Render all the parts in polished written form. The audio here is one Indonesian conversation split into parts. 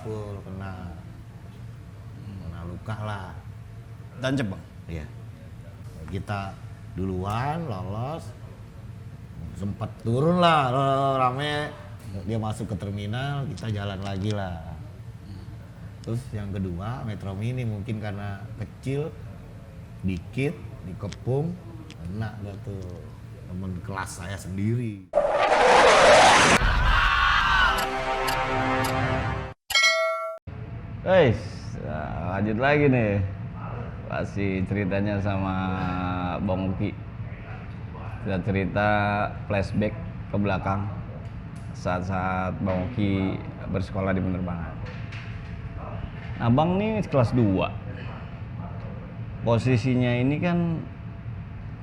dipukul, kena luka lah. Tancap bang? Iya. Kita duluan lolos, sempat turun lah rame, dia masuk ke terminal, kita jalan lagi lah. Terus yang kedua Metro Mini mungkin karena kecil, dikit, dikepung, kena gak tuh temen kelas saya sendiri. Guys, lanjut lagi nih. Masih ceritanya sama Bang Uki. Kita cerita flashback ke belakang saat-saat Bang Uki bersekolah di penerbangan. Nah, Bang nih kelas 2. Posisinya ini kan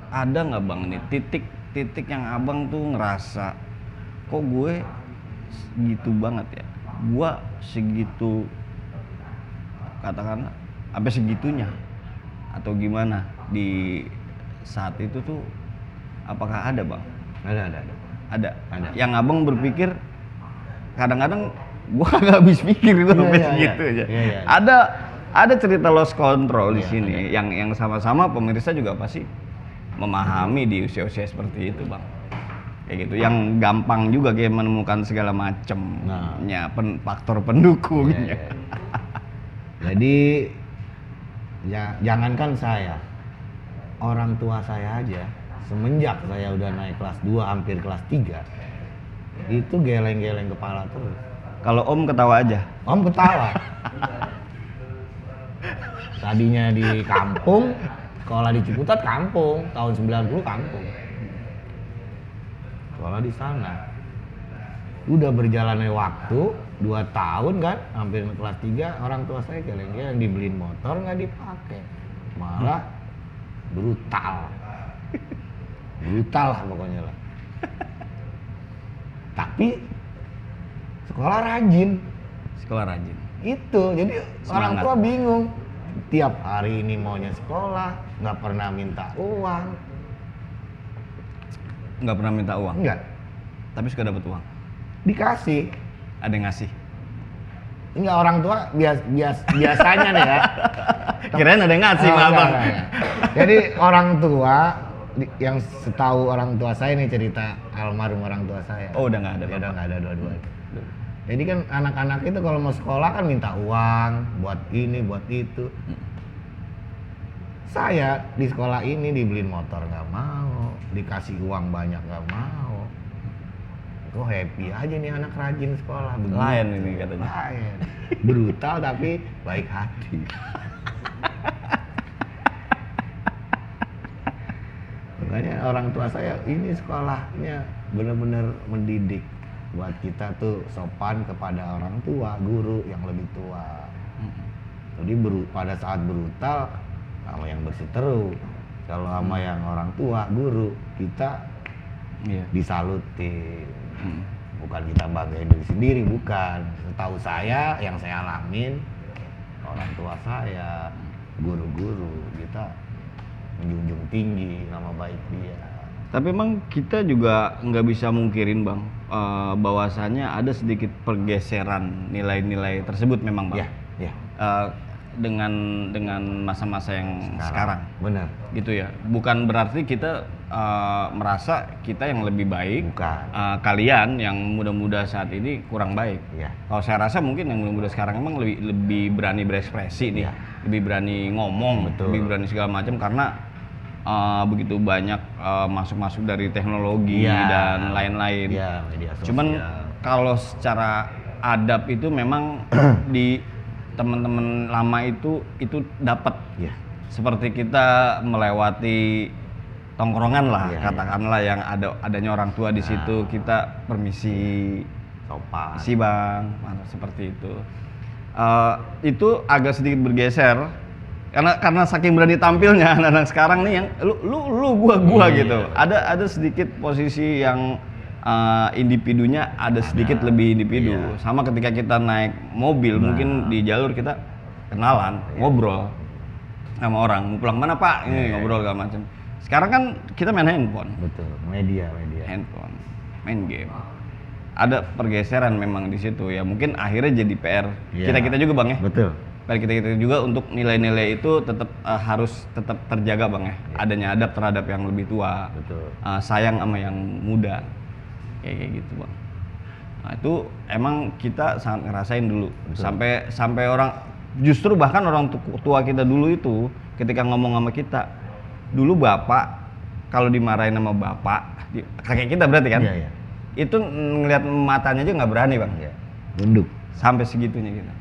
ada nggak Bang nih titik-titik yang Abang tuh ngerasa kok gue segitu banget ya? Gue segitu, katakanlah sampai segitunya atau gimana di saat itu tuh, apakah ada Bang? Ada. Yang Abang berpikir kadang-kadang gua nggak habis pikir itu sampai segitu aja. Iya. Ada cerita lost control di sini ada. yang sama-sama pemirsa juga pasti memahami di usia-usia seperti itu Bang. Kayak gitu, yang gampang juga kayak menemukan segala macamnya faktor pendukungnya. Iya. Jadi ya, jangankan saya, orang tua saya aja semenjak saya udah naik kelas 2 hampir kelas 3 itu geleng-geleng kepala terus. Kalau Om ketawa aja. Om ketawa. Tadinya di kampung, sekolah di Ciputat kampung, tahun 90 kampung. Sekolah di sana. Udah berjalannya waktu 2 tahun kan, hampir kelas 3 orang tua saya geleng-geleng, dibeliin motor nggak dipakai, malah brutal lah pokoknya lah. Tapi sekolah rajin itu, jadi Semangat. orang tua bingung, tiap hari ini maunya sekolah, nggak pernah minta uang. Nggak pernah minta uang? Enggak, Tapi suka dapat uang? dikasih. Ada yang ngasih? Enggak, orang tua biasanya nih ya. Kirain ada yang ngasih sama Abang. Enggak. Jadi orang tua, yang setahu orang tua saya nih, cerita almarhum orang tua saya. Oh, udah nggak ada. Ya udah nggak ada dua-duanya. Jadi kan anak-anak itu kalau mau sekolah kan minta uang buat ini, buat itu. Saya di sekolah ini dibeliin motor nggak mau, dikasih uang banyak nggak mau. Kok happy aja nih anak rajin sekolah. Begitu. Lain ini katanya. Lain. Brutal tapi baik hati. Makanya orang tua saya ini sekolahnya benar-benar mendidik buat kita tuh sopan kepada orang tua, guru yang lebih tua. Jadi pada saat brutal sama yang berseteru, kalau sama yang orang tua, guru, kita disalutin. Bukan kita banggain diri sendiri, bukan. Setahu saya, yang saya alamin, orang tua saya, guru-guru, kita menjunjung tinggi nama baik dia. Tapi emang kita juga nggak bisa mungkirin Bang, bahwasanya ada sedikit pergeseran nilai-nilai tersebut memang Bang. Iya. Dengan masa-masa yang sekarang. Benar. Gitu ya. Bukan berarti kita merasa kita yang lebih baik. Bukan. Kalian yang muda-muda saat ini kurang baik. Iya. Kalau saya rasa mungkin yang muda-muda sekarang emang lebih berani berekspresi nih. Iya. Lebih berani ngomong, Betul. lebih berani segala macam karena begitu banyak masuk-masuk dari teknologi dan lain-lain. Iya, media sosial. Cuman kalau secara adab itu memang di teman-teman lama itu dapat. Iya. Seperti kita melewati tongkrongan lah, Iya, katakanlah yang adanya orang tua di situ, kita permisi, sopan. si Bang, seperti itu. Itu agak sedikit bergeser karena saking berani tampilnya anak-anak sekarang nih yang lu gua gitu. Ada sedikit posisi yang individunya ada sedikit lebih individu. Sama ketika kita naik mobil, mungkin di jalur kita kenalan, ngobrol sama orang, mau pulang mana Pak, ini ngobrol segala macam. Sekarang kan kita main handphone. Betul, media. Handphone, main game. ada pergeseran memang di situ ya, mungkin akhirnya jadi PR Iya. kita juga Bang ya. Betul. PR kita juga untuk nilai-nilai itu tetap harus tetap terjaga Bang ya. Adanya adab terhadap yang lebih tua, Betul. sayang sama yang muda, kayak gitu Bang. Nah itu emang kita sangat ngerasain dulu. Sampai orang, justru bahkan orang tua kita dulu itu ketika ngomong sama kita, dulu bapak kalau dimarahin sama bapak, kakek kita berarti kan, Iya, iya. itu ngelihat matanya aja nggak berani Bang. Iya. Tunduk. Sampai segitunya kita.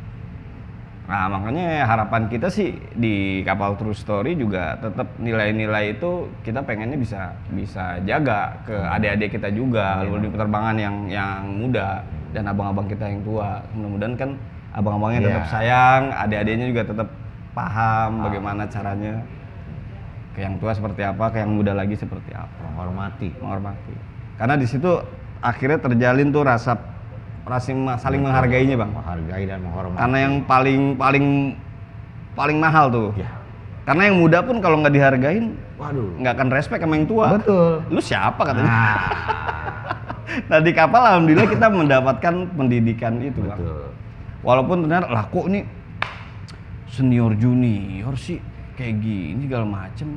Nah makanya harapan kita sih di Kapal True Story juga tetap nilai-nilai itu kita pengennya bisa jaga ke adik-adik kita juga, lalu di penerbangan yang muda dan abang-abang kita yang tua. Mudah-mudahan kan abang-abangnya tetap sayang, adik-adiknya juga tetap paham bagaimana caranya ke yang tua seperti apa, ke yang muda lagi seperti apa. Menghormati. Karena di situ akhirnya terjalin tuh rasa saling menghargainya Bang. Menghargai dan menghormati. Karena yang paling mahal tuh. Ya. Karena yang muda pun kalau nggak dihargain, Waduh. nggak akan respect sama yang tua. Betul. Lu siapa katanya? Nah, Nah di kapal alhamdulillah kita mendapatkan pendidikan itu Bang. betul. Walaupun ternyata lah kok ini senior junior sih kayak gini segala macem.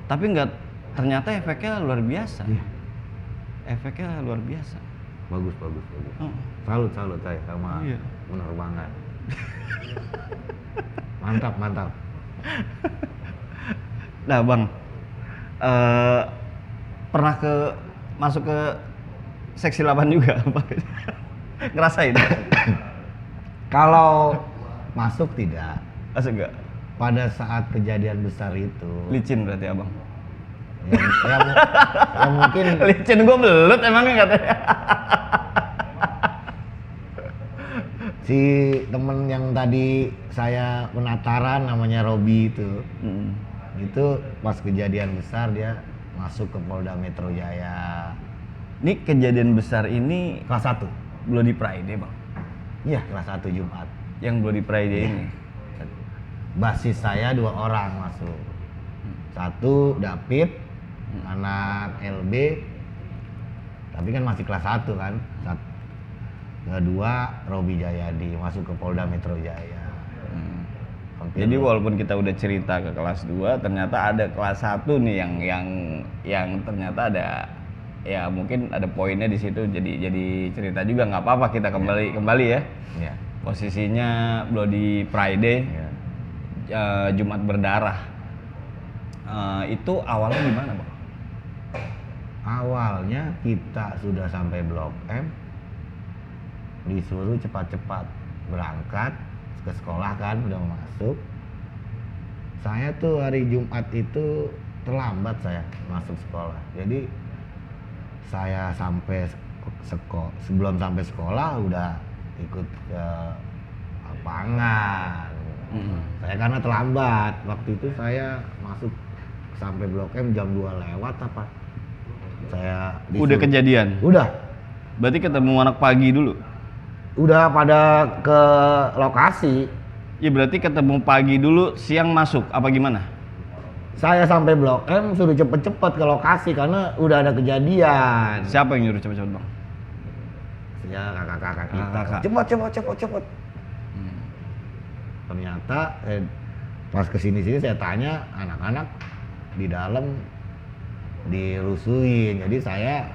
Tapi nggak, ternyata efeknya luar biasa. Iya. Efeknya luar biasa. Bagus. Oh. Salut saya sama Iya. penerbangan. Mantap. Nah Bang, pernah masuk ke seksi 8 juga apa? Ngerasain? Kalau masuk tidak. Masuk nggak? Pada saat kejadian besar itu, Licin berarti Abang? ya mungkin Licin gua belut emangnya katanya. si temen yang tadi saya penataran namanya Robi itu pas kejadian besar dia masuk ke Polda Metro Jaya Ini kejadian besar ini kelas 1. Bloody Friday Bang? Iya, kelas 1 Jumat. Yang Bloody Friday ini? Basis saya 2 orang masuk. 1 David, anak LB, tapi kan masih kelas 1 kan. Kedua Robi Jayadi masuk ke Polda Metro Jaya. Jadi walaupun kita udah cerita ke kelas 2, ternyata ada kelas 1 nih yang ternyata ada, ya mungkin ada poinnya di situ, jadi cerita juga, nggak apa-apa kita kembali ya. Iya. Posisinya Bloody Friday, Iya. Jumat berdarah. Itu awalnya gimana Bang? Awalnya kita sudah sampai Blok M, disuruh cepat-cepat berangkat ke sekolah kan, udah mau masuk. Saya tuh hari Jumat itu terlambat saya masuk sekolah. Jadi saya sebelum sampai sekolah udah ikut ke lapangan. Saya karena terlambat. Waktu itu saya masuk sampai Blok M jam 2 lewat apa. Saya Udah kejadian? Udah. Berarti ketemu anak pagi dulu? Udah pada ke lokasi. Ya berarti ketemu pagi dulu, siang masuk, apa gimana? Saya sampai Blok M suruh cepet-cepet ke lokasi karena udah ada kejadian. Siapa yang nyuruh cepet-cepet Bang? Ya kakak-kakak kita. Kakak. Cepet. Ternyata pas kesini-sini saya tanya anak-anak di dalam dirusuhin. Jadi saya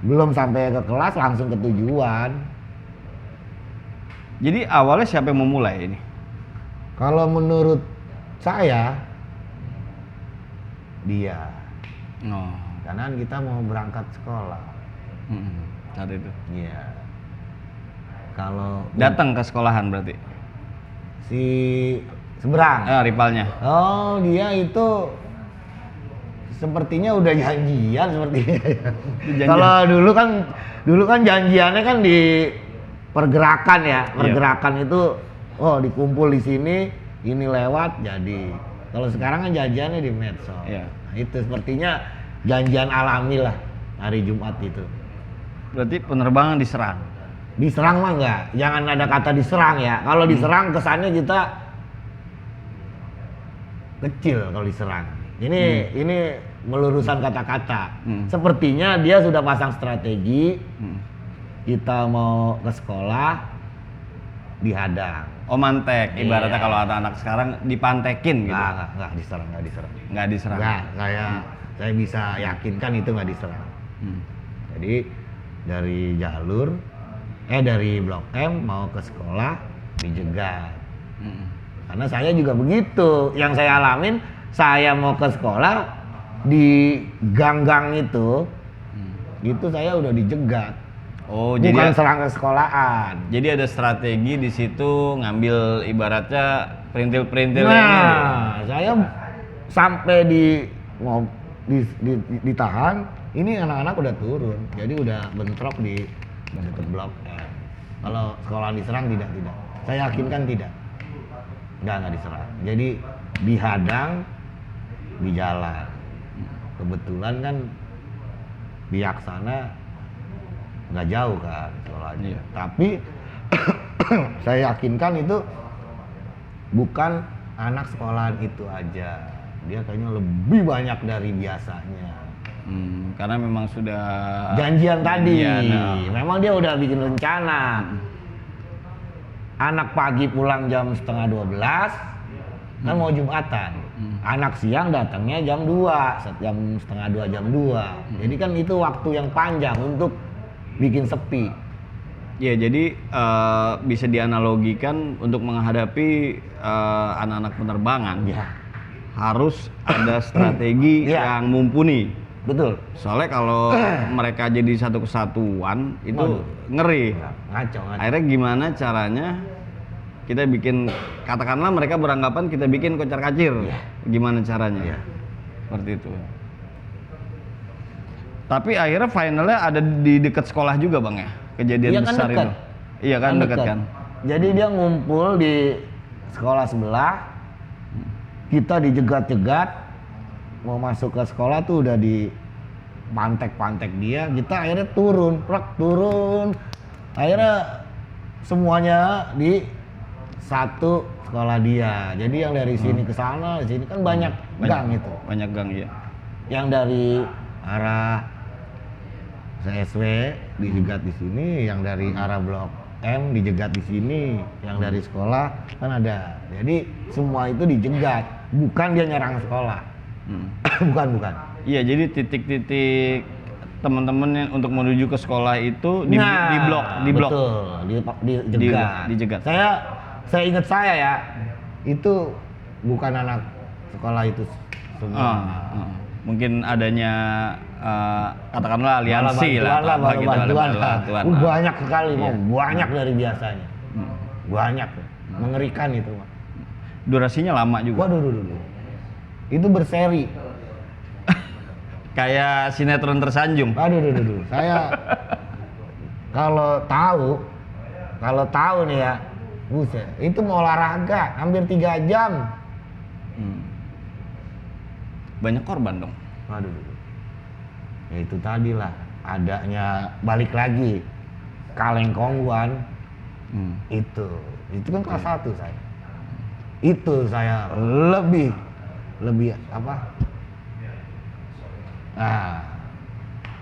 belum sampai ke kelas langsung ke tujuan. Jadi awalnya siapa yang memulai ini? Kalau menurut saya dia, Oh, karena kita mau berangkat sekolah. saat itu. Iya. Kalau Datang ke sekolahan berarti? si seberang. Rivalnya. Oh, dia itu sepertinya udah janjian sepertinya. Janjian. Kalau dulu kan janjiannya kan di pergerakan ya. Pergerakan itu dikumpul di sini, ini lewat jadi. Kalau sekarang kan janjiannya di medsos. Iya. Nah, itu sepertinya janjian alami lah hari Jumat itu. Berarti penerbangan diserang? Diserang mah enggak, jangan ada kata diserang ya. Kalau diserang kesannya kita kecil kalau diserang. Ini melurusan kata-kata. Sepertinya dia sudah pasang strategi kita mau ke sekolah dihadang. Oh mantek, ibaratnya Iya. kalau anak-anak sekarang dipantekin gitu. Nggak diserang. Nggak diserang. Nggak, saya bisa yakinkan itu nggak diserang. Hmm. Jadi dari Blok M mau ke sekolah dijegat. Hmm. Karena saya juga begitu. Yang saya alamin, saya mau ke sekolah di gang-gang itu saya udah dijegat. Oh, Bukan jadi serang ke sekolahan. jadi ada strategi di situ ngambil ibaratnya perintil-perintil ini. Nah, saya sampai ditahan, ini anak-anak udah turun. Jadi udah bentrok di dekat Blok M. Kalau sekolah diserang tidak. Saya yakinkan tidak. Nggak diserang. Jadi dihadang di jalan. Kebetulan kan Bijaksana nggak jauh kan sekolahnya. Iya. Tapi saya yakinkan itu bukan anak sekolahan itu aja. Dia kayaknya lebih banyak dari biasanya. Karena memang sudah Janjian tadi. janjian, Memang dia udah bikin rencana. Anak pagi pulang jam setengah 12, kan mau Jumatan. Anak siang datangnya jam 2, jam setengah 2, jam 2. Jadi kan itu waktu yang panjang untuk bikin sepi. Ya, jadi bisa dianalogikan untuk menghadapi anak-anak penerbangan. Ya, Harus ada strategi Iya. yang mumpuni. betul. Soalnya kalau mereka jadi satu kesatuan itu Waduh. ngeri. Ngaco. Akhirnya gimana caranya kita bikin, katakanlah mereka beranggapan kita bikin kocar-kacir. Iya. Gimana caranya? Iya. Seperti itu. Tapi akhirnya finalnya ada di dekat sekolah juga Bang ya? Kejadian Iya kan besar dekat. itu. Iya kan dekat kan? Jadi dia ngumpul di sekolah sebelah, kita dijegat-jegat, mau masuk ke sekolah tuh udah di pantek dia, kita akhirnya turun. Akhirnya semuanya di satu sekolah dia. Jadi yang dari sini ke sana, di sini kan banyak gang itu. Banyak gang ya. Yang dari arah CSW dijegat di sini, yang dari arah Blok M dijegat di sini, yang dari sekolah kan ada. Jadi semua itu dijegat, bukan dia nyerang sekolah. bukan. Iya, jadi titik-titik teman-teman yang untuk menuju ke sekolah itu di blok. Betul, dijegat. Dijegat. Saya ingat saya ya, itu bukan anak sekolah itu semua. Mungkin adanya katakanlah aliansi lah, bantuan. Banyak sekali, banyak dari biasanya. Banyak, mengerikan itu. Durasinya lama juga. Waduh. Itu berseri. Kayak sinetron tersanjung. Aduh. Saya kalau tahu nih ya, buset, itu mau olahraga hampir 3 jam. Banyak korban dong. Aduh. Ya itu tadi lah, adanya balik lagi Kaleng Kongguan. Itu kan kelas 1 saya. Itu saya lebih apa?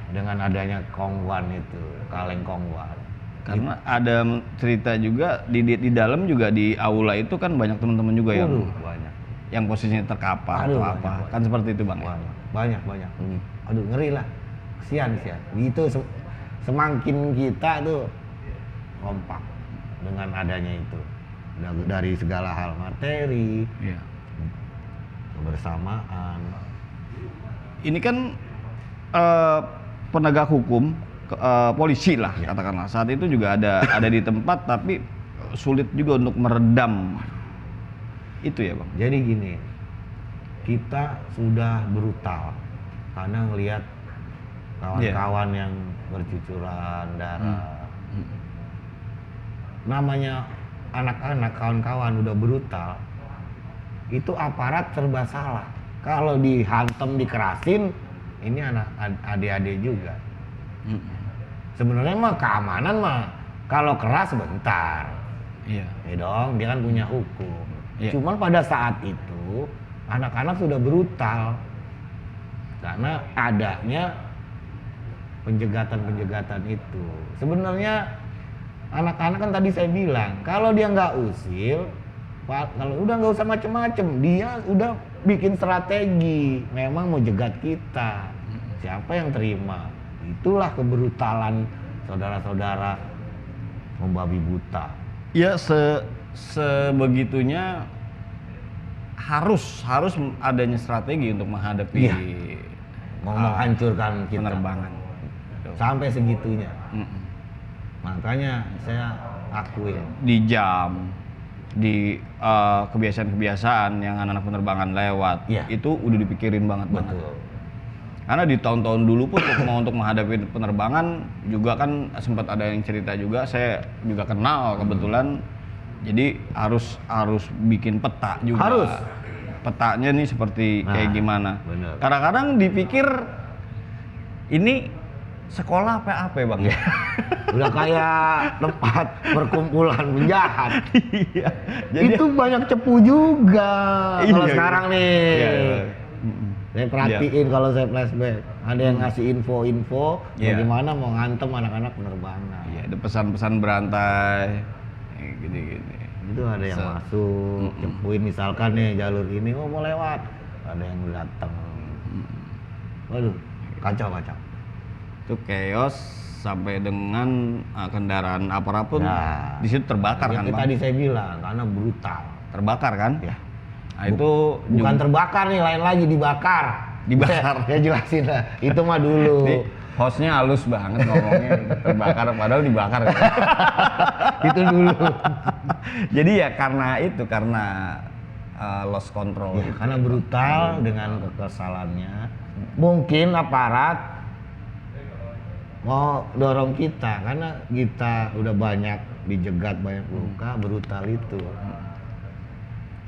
Dengan adanya Kongguan itu, Kaleng Kongguan. Karena ada cerita juga di dalam juga di aula itu kan banyak teman-teman juga Banyak. yang posisinya terkapar atau apa. Banyak. Kan seperti itu Bang. Banyak. Aduh, ngeri lah. Kesian. Itu semakin kita tuh kompak dengan adanya itu. Dari segala hal, materi, Iya. kebersamaan. Ini kan penegak hukum, polisi lah katakanlah. Saat itu juga ada di tempat tapi sulit juga untuk meredam itu ya Bang. Jadi gini, kita sudah brutal karena ngelihat kawan-kawan yang bercucuran darah. Namanya anak-anak, kawan-kawan udah brutal, itu aparat serba salah. Kalau dihantam, dikerasin, ini anak adik-adik juga. Sebenarnya mah keamanan mah kalau keras sebentar. Iya. Ya dong, dia kan punya hukum. Iya. Cuman pada saat itu anak-anak sudah brutal karena adanya penjegatan itu. Sebenarnya anak-anak kan tadi saya bilang, kalau dia nggak usil, kalau udah nggak usah macem-macem, dia udah bikin strategi, memang mau jegat kita. Siapa yang terima? Itulah kebrutalan saudara-saudara membabi buta. Ya sebegitunya harus adanya strategi untuk menghadapi Iya. Mau menghancurkan kita. penerbangan. Sampai segitunya. Mm-mm. Makanya saya akuin. Di jam, di kebiasaan-kebiasaan yang anak-anak penerbangan lewat, Iya. itu udah dipikirin banget. Betul. Karena di tahun-tahun dulu pun untuk menghadapi penerbangan juga kan sempat ada yang cerita juga, saya juga kenal kebetulan. Jadi harus bikin peta juga. Harus. Petanya nih seperti kayak gimana. Bener. Kadang-kadang dipikir ini sekolah apa ya bang? Udah kayak tempat perkumpulan penjahat. Iya. Jadi Itu banyak cepu juga. Kalau Iya, sekarang nih. Iya, iya. Mm-mm. Saya perhatiin kalau saya flashback. Ada yang ngasih info-info Iya. bagaimana mau ngantem anak-anak penerbangan. Iya, ada pesan-pesan berantai. Kayak gini-gini. Itu ada yang masuk, cepuin misalkan nih jalur ini, oh mau lewat. Ada yang datang. Waduh, kacau-kacau. Itu chaos sampai dengan kendaraan apapun Nah, di situ terbakar kan Yang bang? tadi saya bilang, karena brutal. Terbakar kan? Ya. Nah, itu Bukan terbakar nih, lain lagi dibakar. Dibakar. Ya jelasin lah. Itu mah dulu. Nih, hostnya halus banget ngomongnya terbakar padahal dibakar. Itu dulu. Jadi ya karena lost control. Ya, karena brutal dengan kekesalannya. Mungkin aparat mau dorong kita karena kita udah banyak dijegat, banyak luka, brutal itu.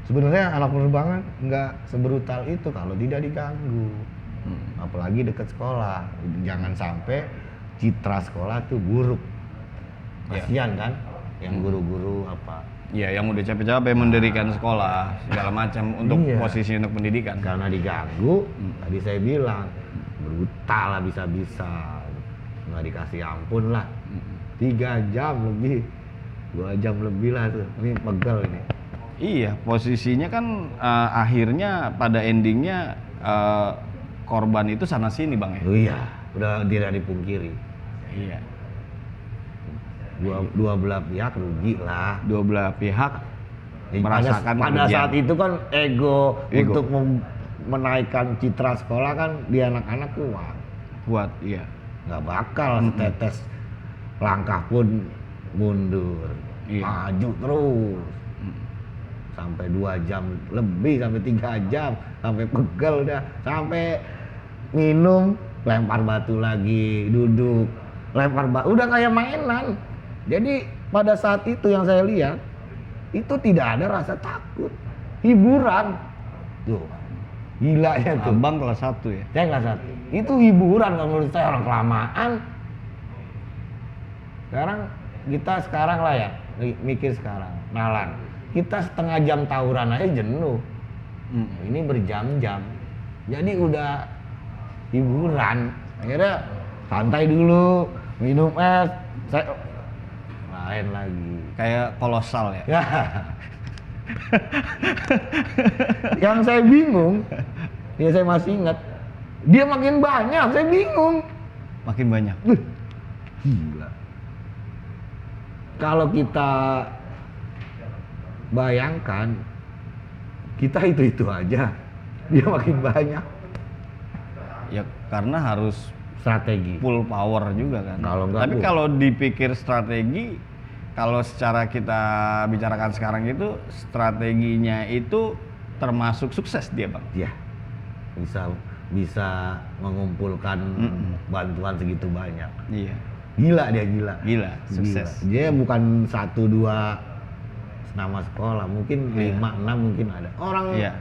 Sebenarnya anak penerbangan nggak sebrutal itu kalau tidak diganggu. Apalagi dekat sekolah. Jangan sampai citra sekolah tuh buruk. Kasihan kan yang guru-guru apa. Ya, yang udah capek-capek mendirikan sekolah segala macam untuk Iya. posisi untuk pendidikan. Karena diganggu, tadi saya bilang brutal lah bisa-bisa, nggak dikasih ampun lah. 3 jam lebih, 2 jam lebih lah tuh. Ini pegel ini. Iya, posisinya kan akhirnya pada endingnya korban itu sana sini bang ya. Oh iya, udah tidak dipungkiri. Iya. Dua belah pihak rugi lah. Dua belah pihak Jadi merasakan pada kerugian. saat itu kan ego. Ego. Untuk menaikkan citra sekolah kan di anak-anak Kuat, iya. nggak bakal setetes langkah pun mundur, Iya. maju terus sampai 2 jam lebih, sampai 3 jam, sampai pegel udah, sampai minum lempar batu lagi, duduk lempar batu, udah kayak mainan. Jadi pada saat itu yang saya lihat itu tidak ada rasa takut, hiburan tuh. Gilanya tuh. Abang kelas 1 ya. Saya kelas 1. Itu hiburan kalau menurut saya, orang kelamaan. Sekarang lah ya, mikir sekarang, nalar. Kita setengah jam tawuran aja jenuh. Ini berjam-jam. Jadi udah hiburan. Akhirnya santai dulu, minum es, lain lagi. Kayak kolosal ya. Ya. Yang saya bingung, ya saya masih ingat, dia makin banyak, saya bingung. Makin banyak. Gila. Kalau kita bayangkan, kita itu aja, dia makin banyak. Ya karena harus Strategi. full power juga kan. Kalau enggak, Tapi kalau dipikir strategi, kalau secara kita bicarakan sekarang itu strateginya itu termasuk sukses dia bang. Ya, bisa mengumpulkan bantuan segitu banyak. Iya. Gila dia, gila. Gila, sukses. Dia bukan 1-2 nama sekolah, mungkin 5-6 mungkin ada. Orang Iya.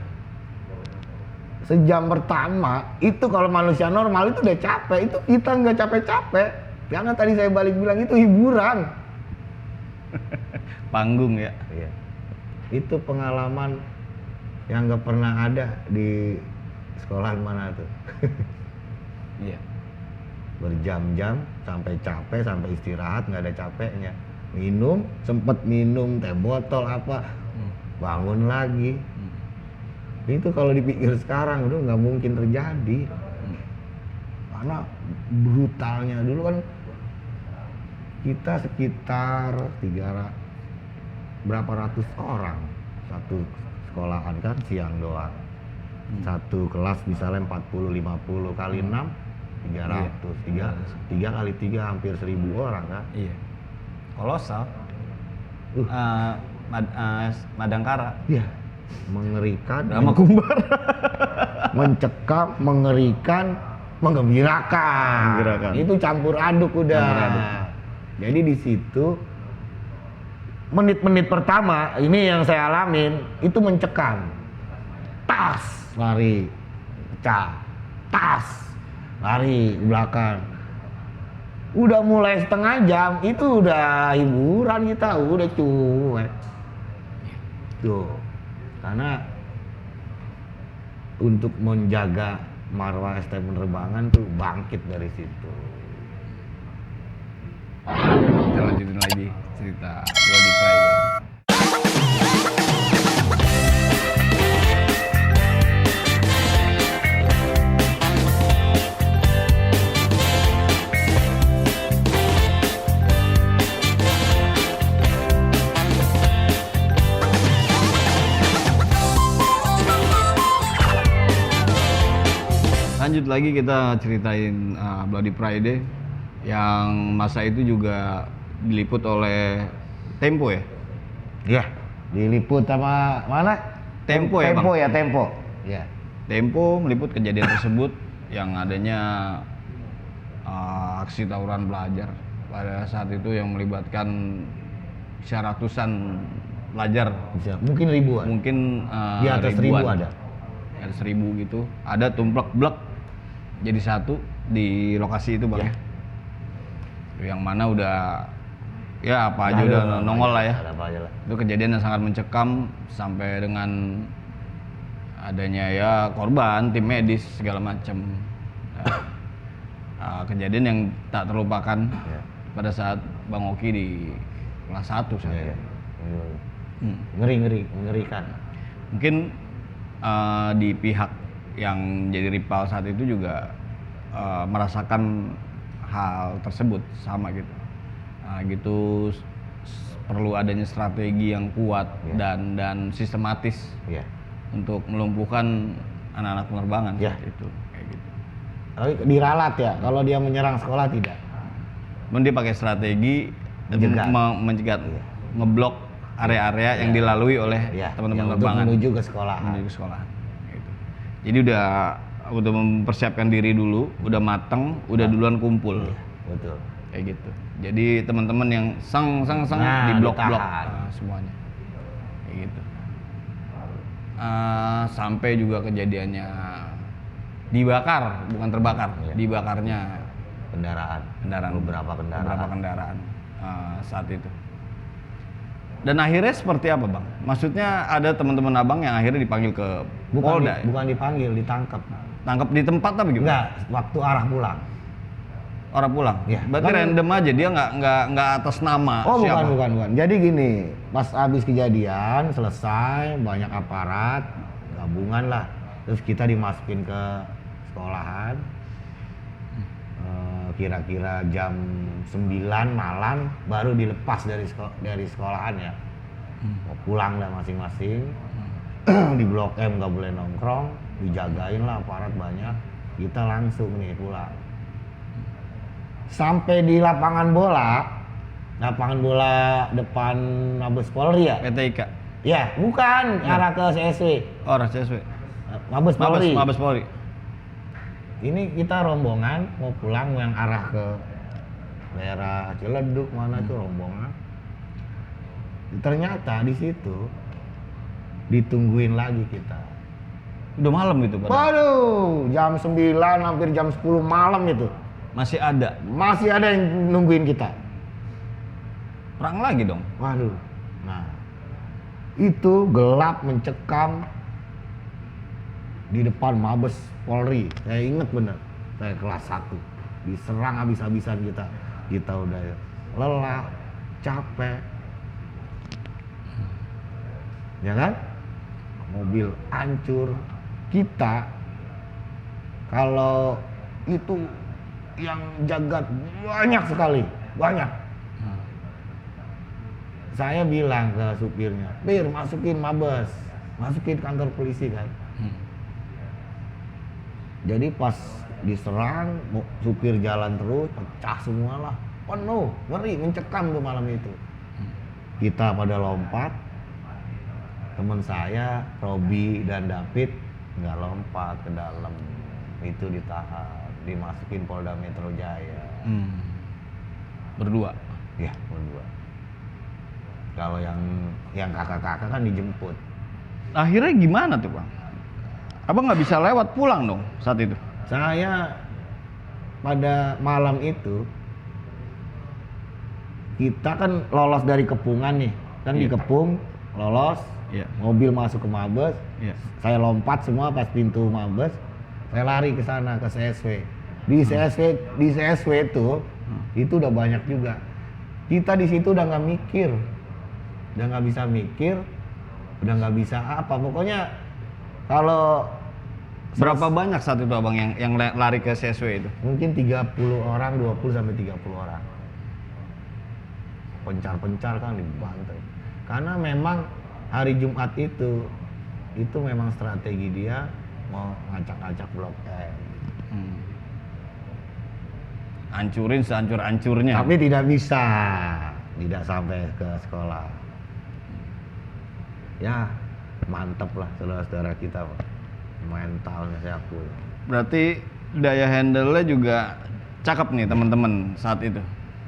sejam pertama itu kalau manusia normal itu udah capek, itu kita nggak capek-capek. Karena tadi saya balik bilang itu hiburan. Panggung ya. Iya. Itu pengalaman yang nggak pernah ada di sekolah mana tuh. Iya. berjam-jam sampai capek, sampai istirahat nggak ada capeknya. Sempet minum teh botol apa, bangun lagi. Itu kalau dipikir sekarang udah nggak mungkin terjadi. Karena brutalnya dulu kan kita sekitar berapa ratus orang satu sekolahan kan, siang doang. Satu kelas misalnya 40-50 kali 6 300, 3 kali 3 hampir 1000 orang kan. Iya. Kolosal. Madangkara. Iya. Mengerikan, Drama Kumbar. mencekam, mengerikan, menggembirakan. Itu campur aduk udah. Campur aduk. Jadi di situ menit-menit pertama ini yang saya alamin itu mencekam. Tas, lari, pecah. Tas, lari ke belakang. Udah mulai setengah jam itu udah hiburan kita, udah cuek. Tuh. Karena untuk menjaga marwah STM penerbangan tuh bangkit dari situ. Kita lanjutin lagi cerita Bloody Friday. Lanjut lagi kita ceritain Bloody Friday yang masa itu juga diliput oleh Tempo ya? Iya, diliput sama mana? Tempo ya, Tempo Bang? ya, Tempo. Iya. Tempo meliput kejadian tersebut yang adanya aksi tawuran pelajar pada saat itu yang melibatkan ratusan pelajar, Bisa. Mungkin ribuan. mungkin Di atas 1000 ribuan. ada. Di atas 1000 gitu, ada tumplek-blek jadi satu di lokasi itu Bang. Ya. Yang mana udah ya apa aja udah nongol lah ya. Ada apa aja lah. Itu kejadian yang sangat mencekam sampai dengan adanya ya korban, tim medis segala macam. Kejadian yang tak terlupakan Ya. pada saat Bang Oki di kelas 1 saat Iya, itu. iya. Hmm. Mengerikan. Mungkin di pihak yang jadi rival saat itu juga merasakan hal tersebut sama gitu. Gitu perlu adanya strategi yang kuat Ya. dan sistematis Iya. untuk melumpuhkan anak-anak penerbangan Ya. saat itu kayak gitu. Tapi diralat ya, kalau dia menyerang sekolah tidak. Dia pakai strategi Menjegat. mencegat, Iya. ngeblok area-area yang dilalui oleh Ya, teman-teman yang penerbangan untuk menuju ke sekolah. menuju ke sekolah. Gitu. Jadi udah mempersiapkan diri dulu, udah mateng, udah duluan kumpul. Iya, betul. Kayak gitu. Jadi teman-teman yang sang Nah, di blok-blok ditahan. semuanya. Kayak gitu. Sampai juga kejadiannya dibakar, bukan terbakar, Iya. dibakarnya Kendaraan. Beberapa kendaraan. saat itu. Dan akhirnya seperti apa Bang? Maksudnya ada teman-teman abang yang akhirnya dipanggil ke Polda, ya? Bukan dipanggil, ditangkap. Tangkap di tempat apa gimana? Enggak, waktu arah pulang. Orang pulang. Iya. Berarti Kan- random aja, dia nggak atas nama Oh, siapa? bukan. Jadi gini, pas habis kejadian selesai, banyak aparat gabungan lah. Terus kita dimasukin ke sekolahan. Kira-kira jam 9 malam baru dilepas dari sekolahan ya. Mau pulang lah masing-masing. Di Blok M nggak boleh nongkrong, dijagain lah aparat banyak. Kita langsung nih pulang. Sampai di lapangan bola depan Mabes Polri ya? PTIK. Ya, bukan arah ke CSW. Oh, CSW. Mabes Polri. Mabes Polri. Ini kita rombongan mau pulang yang arah ke daerah Ciledug mana tuh rombongan. Ternyata di situ ditungguin lagi kita. Udah malam gitu Pak. Waduh, jam 9 hampir jam 10 malam itu. Masih ada. Masih ada yang nungguin kita. Perang lagi dong. Waduh. Nah, itu gelap mencekam di depan Mabes Polri. Saya ingat bener. Saya kelas 1. diserang habis-habisan kita udah lelah, capek, ya kan? Mobil hancur. Kita kalau itu yang jagat banyak sekali, banyak. Saya bilang ke supirnya, "Bir, masukin Mabes, masukin kantor polisi kan." Jadi pas diserang, supir jalan terus, pecah semua lah, penuh, ngeri, mencekam tuh malam itu. Kita pada lompat, teman saya, Robi dan David nggak lompat ke dalam, itu ditahan, dimasukin Polda Metro Jaya. Berdua? Ya, berdua. Kalau yang kakak-kakak kan dijemput. Akhirnya gimana tuh Bang? Abang nggak bisa lewat pulang dong saat itu? Saya pada malam itu, kita kan lolos dari kepungan nih, kan dikepung, lolos, mobil masuk ke Mabes, saya lompat semua pas pintu Mabes, saya lari ke sana ke CSW. Di CSW itu udah banyak juga. Kita di situ udah nggak mikir, udah nggak bisa mikir, udah nggak bisa apa. Pokoknya kalau berapa banyak saat itu Abang yang lari ke CSW itu? mungkin 30 orang, 20 sampai 30 orang. Pencar-pencar kan dibantai. Karena memang hari Jumat itu memang strategi dia mau ngacak-ngacak Blok M. Hancurin sehancur-hancurnya. Tapi tidak bisa, tidak sampai ke sekolah. Ya, mantep lah saudara-saudara kita, mentalnya saya akui. Berarti daya handle-nya juga cakep nih teman-teman saat itu.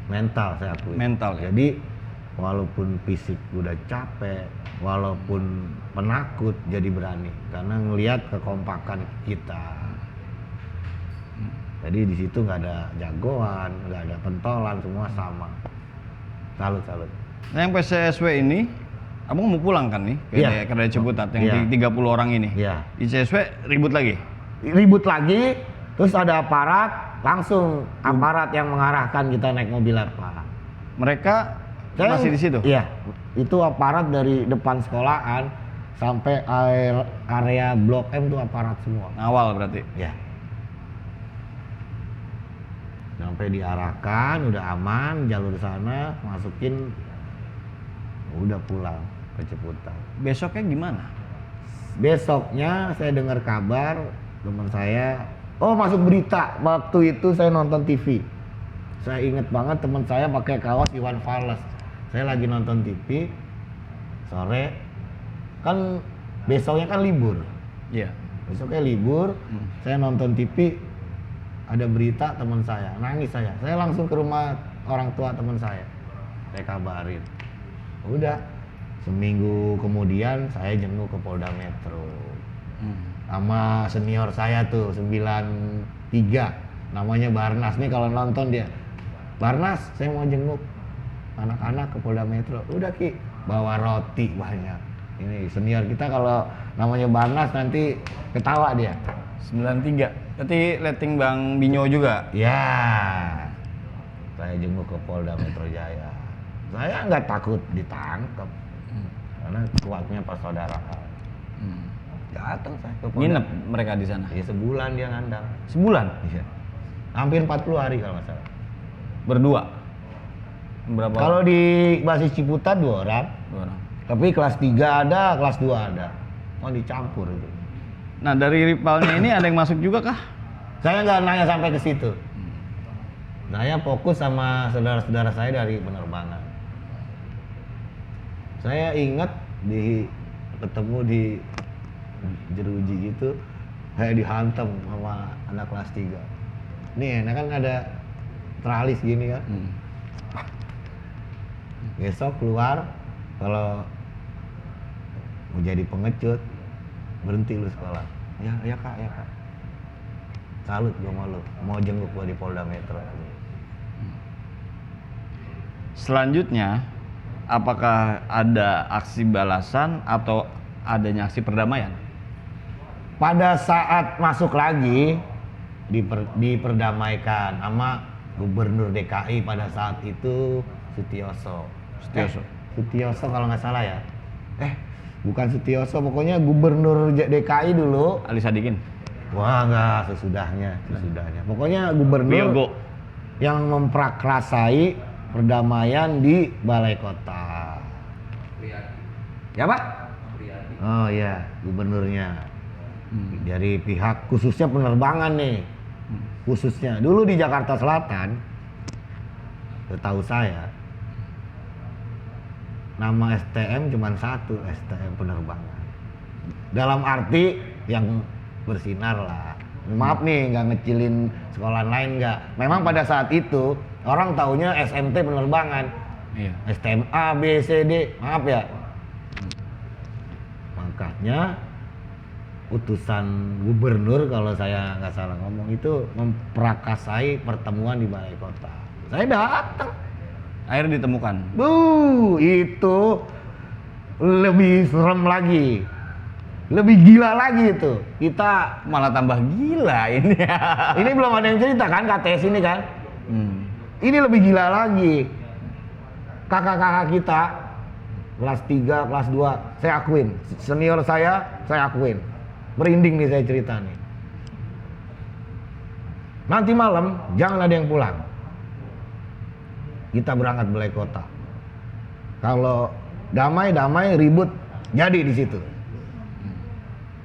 Mental saya akui. Mental ya. Jadi walaupun fisik udah capek, walaupun penakut jadi berani karena ngelihat kekompakan kita. Jadi di situ nggak ada jagoan, nggak ada pentolan, semua sama. Salut. Nah yang PCSW ini, Abang mau pulang kan nih ke Daya Ciputat yang 30 orang ini? Iya. Di CSW ribut lagi? Ribut lagi, terus ada aparat, langsung aparat yang mengarahkan kita naik mobil apa. Mereka masih di situ? Iya, itu aparat dari depan sekolahan sampai area Blok M tuh aparat semua. Awal berarti? Ya. Sampai diarahkan, udah aman, jalur sana, masukin, udah pulang ke Ciputat. Besoknya gimana? Besoknya saya dengar kabar teman saya, masuk berita. Waktu itu saya nonton TV. Saya inget banget teman saya pakai kaos Iwan Fals. Saya lagi nonton TV, sore, kan besoknya kan libur. Iya. Besoknya libur, saya nonton TV, ada berita teman saya, nangis saya. Saya langsung ke rumah orang tua teman saya kabarin. Udah, seminggu kemudian saya jenguk ke Polda Metro. Sama senior saya tuh, 93, namanya Barnas nih kalau nonton dia. Barnas, saya mau jenguk anak-anak ke Polda Metro. Udah Ki, bawa roti banyak. Ini senior kita kalau namanya Barnas nanti ketawa dia. 93. Berarti letting Bang Binyo juga? Ya, saya jenguk ke Polda Metro Jaya. Saya nggak takut ditangkap, karena kuatnya persaudaraan. Datang saya ke Polda. Nginep mereka di sana? Ya sebulan dia ngandang. Sebulan? Iya. Hampir 40 hari kalau nggak salah. Berdua? Berapa? Kalau di basis Ciputat 2 orang. 2 orang. Tapi kelas 3 ada, kelas 2 ada. Mau dicampur itu. Nah dari rivalnya ini ada yang masuk juga kah? Saya nggak nanya sampai ke situ. Saya fokus sama saudara-saudara saya dari penerbangan. Saya ingat ketemu di jeruji gitu, saya dihantam sama anak kelas 3. Nih, kan ada teralis gini kan. Besok keluar, kalau mau jadi pengecut, berhenti lu sekolah. Ya kak. Salut gua sama lu, mau jenguk gua di Polda Metro. Selanjutnya, apakah ada aksi balasan atau adanya aksi perdamaian? Pada saat masuk lagi, diperdamaikan sama Gubernur DKI pada saat itu Sutioso. Sutioso kalau nggak salah ya. Bukan Sutioso, pokoknya Gubernur DKI dulu. Ali Sadikin. Wah, nggak, sesudahnya. Pokoknya gubernur Wiyogo yang memprakrasai perdamaian di Balai Kota. Ya Pak? Oh iya, gubernurnya. Dari pihak khususnya penerbangan nih. Khususnya dulu di Jakarta Selatan, setahu saya nama STM cuma satu, STM penerbangan. Dalam arti yang bersinar lah. Maaf nih, nggak ngecilin sekolah lain nggak. Memang pada saat itu orang taunya SMT penerbangan. Iya. STM A, B, C, D. Maaf ya. Makanya utusan gubernur kalau saya nggak salah ngomong itu memprakarsai pertemuan di Balai Kota. Saya datang. Akhirnya ditemukan. Itu lebih serem lagi. Lebih gila lagi itu. Kita Malah tambah gila ini. ini belum ada yang cerita kan KTS ini kan. Ini lebih gila lagi. Kakak-kakak kita kelas 3, kelas 2, saya akuin. Senior saya akuin. Merinding nih saya cerita nih. Nanti malam jangan ada yang pulang. Kita berangkat Balai Kota. Kalau damai ribut jadi di situ.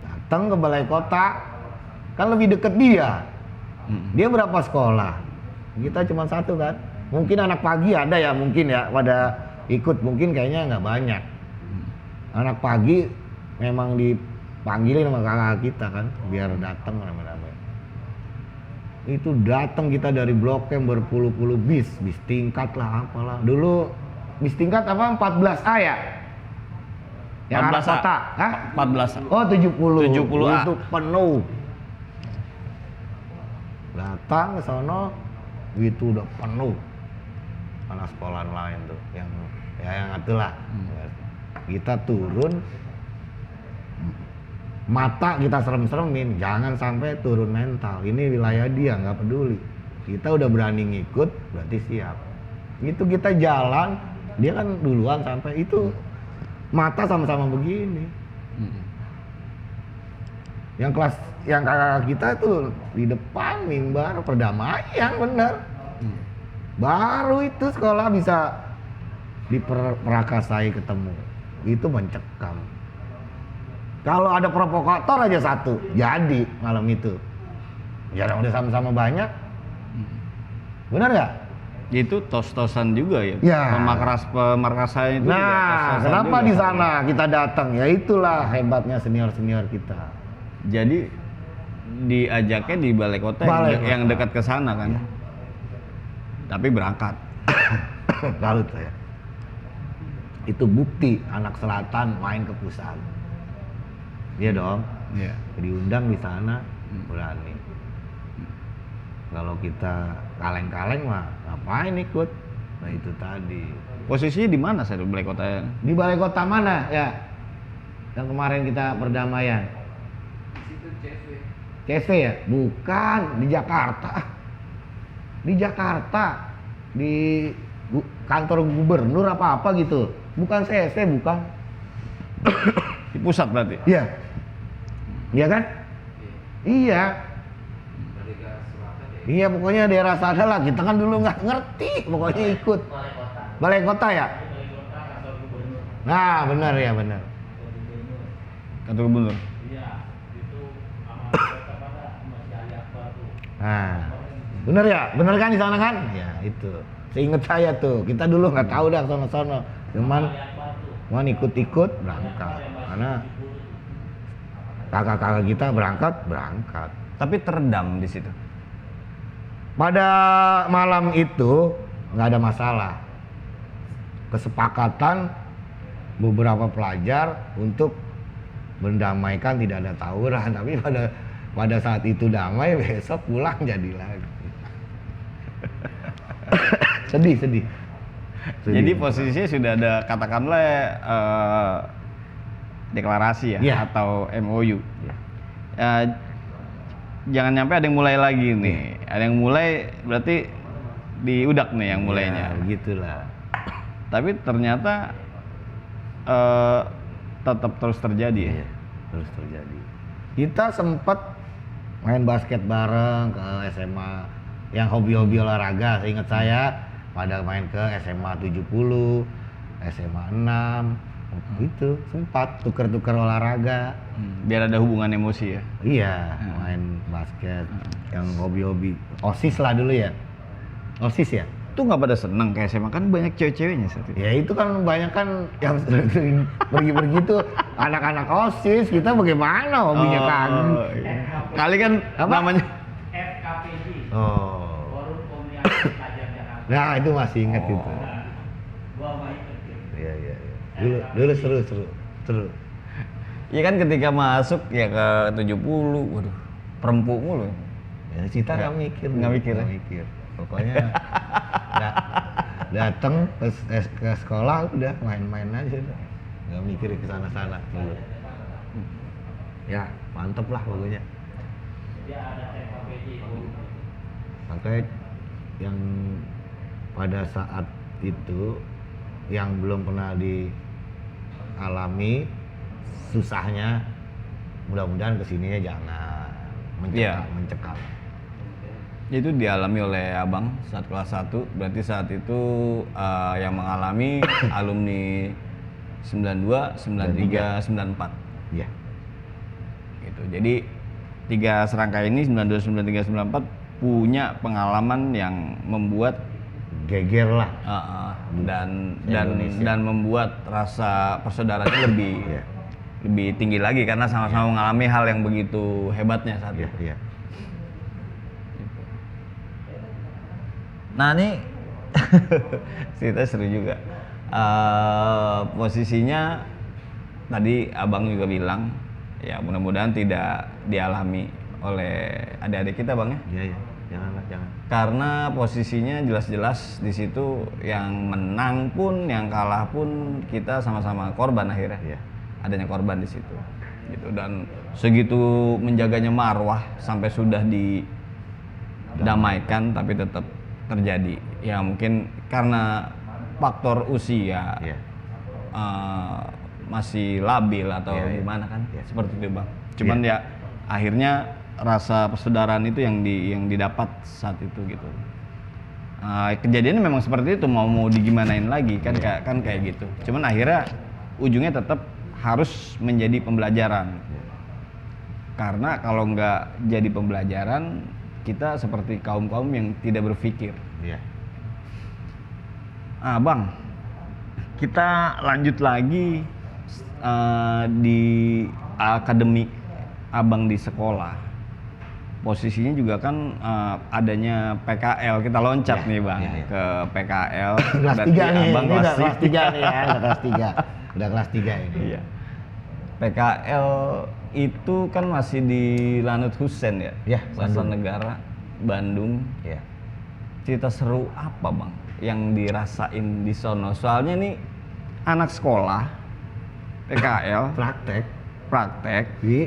Datang ke Balai Kota, kan lebih deket dia. Dia berapa sekolah? Kita cuma satu kan. Mungkin anak pagi ada ya, mungkin ya pada ikut, mungkin kayaknya nggak banyak. Anak pagi memang dipanggilin sama kakak kita kan, biar datang rame-rame. Itu datang kita dari Blok M berpuluh-puluh bis tingkat lah apalah. Dulu bis tingkat apa 14A ya? Yang arah 14A. kota, hah? 14. Oh 70. 70A. Itu penuh. Datang ke sono, itu udah penuh. Mana sekolah lain tuh, yang itulah. Kita turun, mata kita serem-seremin, jangan sampai turun mental. Ini wilayah dia, nggak peduli. Kita udah berani ngikut, berarti siap. Itu kita jalan, dia kan duluan sampai itu. Mata sama-sama begini. Yang kakak kita tuh di depan mimbar perdamaian bener. Baru itu sekolah bisa diperakasai ketemu. Itu mencekam. Kalau ada provokator aja satu, jadi malam itu. Ya udah sama-sama banyak. Benar nggak? Itu tos-tosan juga ya. Ya. Pemarkasan itu juga tos-tosan kenapa juga. di sana kita datang? Ya itulah hebatnya senior-senior kita. Jadi diajaknya di Balai Kota, yang dekat ke sana kan. Tapi berangkat. Salut saya. Itu bukti anak selatan main ke pusat. Iya dong. Iya. Diundang di sana berani. Kalau kita kaleng-kaleng mah ngapain ikut? Nah itu tadi. Posisinya di mana saya Balai Kota ya? Di Balai Kota mana ya? Yang kemarin kita perdamaian. CV ya? Bukan, di Jakarta. Di Jakarta. Di kantor gubernur apa-apa gitu. Bukan CC, bukan. Di pusat berarti? Iya. Iya kan? Iya. Iya pokoknya daerah sana lah. Kita kan dulu nggak ngerti. Pokoknya ikut. Balai Kota ya? Nah benar ya, benar. Kantor gubernur? Nah, bener ya? Bener kan di sana kan? Ya itu. Seingat saya tuh, kita dulu nggak tahu dah sono-sono. Cuman ikut-ikut berangkat. Karena kakak-kakak kita berangkat. Tapi teredam di situ. Pada malam itu nggak ada masalah. Kesepakatan beberapa pelajar untuk mendamaikan, tidak ada tawuran. Tapi pada saat itu damai, besok pulang jadi lagi. sedih. Jadi posisinya sudah ada katakanlah deklarasi ya, Iya. atau MOU. jangan nyampe ada yang mulai lagi nih. Ada yang mulai berarti di udak nih yang mulainya. Ya, gitulah. Tapi ternyata tetap terus terjadi ya. Iya, terus terjadi. Kita sempat main basket bareng ke SMA yang hobi-hobi olahraga. Seingat saya pada main ke SMA 70, SMA 6 gitu, sempat tuker-tuker olahraga. Biar ada hubungan emosi ya. Iya, main basket yang hobi-hobi. OSIS lah dulu ya. OSIS ya? Tuh nggak pada seneng kayak SMA kan banyak cewek-ceweknya saat itu. Ya itu kan banyak kan yang sering pergi-pergi tuh anak-anak OSIS, kita bagaimana hobinya kagum. Iya. Kali kan Apa? namanya FKPJ, Oh. Forum Komunikasi Pelajar Jakarta. Nah, itu masih ingat itu. Gua mau ikut. Iya, iya, iya. Dulu seru. Iya kan ketika masuk ya ke 70, waduh, perempu mulu. Ya, Cita nggak mikir. Nggak mikir ya? Nggak mikir. Pokoknya datang ke sekolah udah main-main aja udah. Nggak mikir ke sana-sana dulu. Ya, mantep lah pokoknya. Dia ada FKPJ. Makanya yang pada saat itu yang belum pernah dialami susahnya, mudah-mudahan kesininya jangan mencekal. Itu dialami oleh abang saat kelas 1, berarti saat itu yang mengalami alumni 92, 93, 94 Iya. gitu. Jadi 3 serangkai ini 92, 93, 94 punya pengalaman yang membuat Geger lah. dan Indonesia. membuat rasa persaudaraan lebih Iya. lebih tinggi lagi karena sama-sama mengalami hal yang begitu hebatnya saat Iya, itu. iya. Nah ini cerita seru juga. Posisinya tadi abang juga bilang ya mudah-mudahan tidak dialami oleh adik-adik kita bang ya. Iya, iya. Jangan. Karena posisinya jelas-jelas di situ yang menang pun yang kalah pun kita sama-sama korban akhirnya. Iya. Adanya korban di situ. Gitu dan segitu menjaganya marwah sampai sudah didamaikan tapi tetap terjadi. Ya mungkin karena faktor usia. Iya. Masih labil atau Iya, iya. gimana kan? Iya. Seperti itu, Bang. Cuman ya akhirnya rasa persaudaraan itu yang didapat saat itu gitu. Kejadiannya memang seperti itu, mau digimanain lagi kan kayak gitu. Cuman akhirnya ujungnya tetap harus menjadi pembelajaran. Karena kalau nggak jadi pembelajaran, kita seperti kaum-kaum yang tidak berpikir. Iya. Bang, kita lanjut lagi di akademi abang di sekolah. Posisinya juga kan adanya PKL, kita loncat Ya, nih bang ya, ya. ke PKL. Kelas Berarti 3 nih, abang ini udah kelas kelas 3 nih ya, udah kelas 3. Udah kelas 3 ini. Iya. PKL itu kan masih di Lanut Husein ya? Iya, Sastra Bandung. Negara, Bandung. Iya. Cerita seru apa bang yang dirasain di sono? Soalnya nih anak sekolah PKL praktek Di?